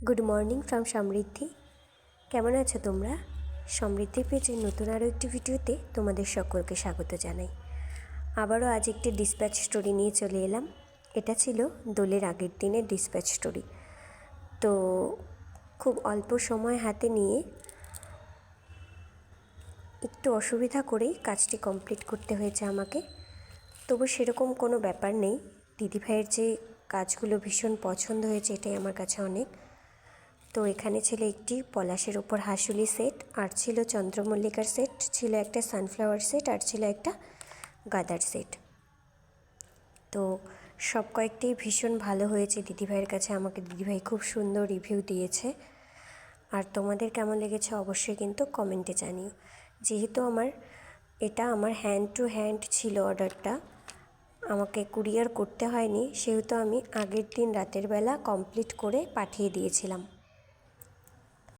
Good morning from সমৃদ্ধি। কেমন আছো তোমরা? সমৃদ্ধি পেজের নতুন আরও একটি ভিডিওতে তোমাদের সকলকে স্বাগত জানাই। আবারও আজ একটি ডিসপ্যাচ স্টোরি নিয়ে চলে এলাম। এটা ছিল দোলের আগের দিনের ডিসপ্যাচ স্টোরি। তো খুব অল্প সময় হাতে নিয়ে একটু অসুবিধা করেই কাজটি কমপ্লিট করতে হয়েছে আমাকে। তবু সেরকম কোনো ব্যাপার নেই। দিদিভাইয়ের যে কাজগুলো ভীষণ পছন্দ হয়েছে, এটাই আমার কাছে অনেক। তো এখানে ছিল একটি পলাশের ওপর হাঁসুলি সেট, আর ছিল চন্দ্রমল্লিকার সেট, ছিল একটা সানফ্লাওয়ার সেট, আর ছিল একটা গাদার সেট। তো সব কয়েকটি ভীষণ ভালো হয়েছে দিদিভাইয়ের কাছে। আমাকে দিদিভাই খুব সুন্দর রিভিউ দিয়েছে। আর তোমাদের কেমন লেগেছে অবশ্যই কিন্তু কমেন্টে জানিও। যেহেতু এটা আমার হ্যান্ড টু হ্যান্ড ছিল অর্ডারটা, আমাকে কুরিয়ার করতে হয়নি, সেহেতু আমি আগের দিন রাতের বেলা কমপ্লিট করে পাঠিয়ে দিয়েছিলাম।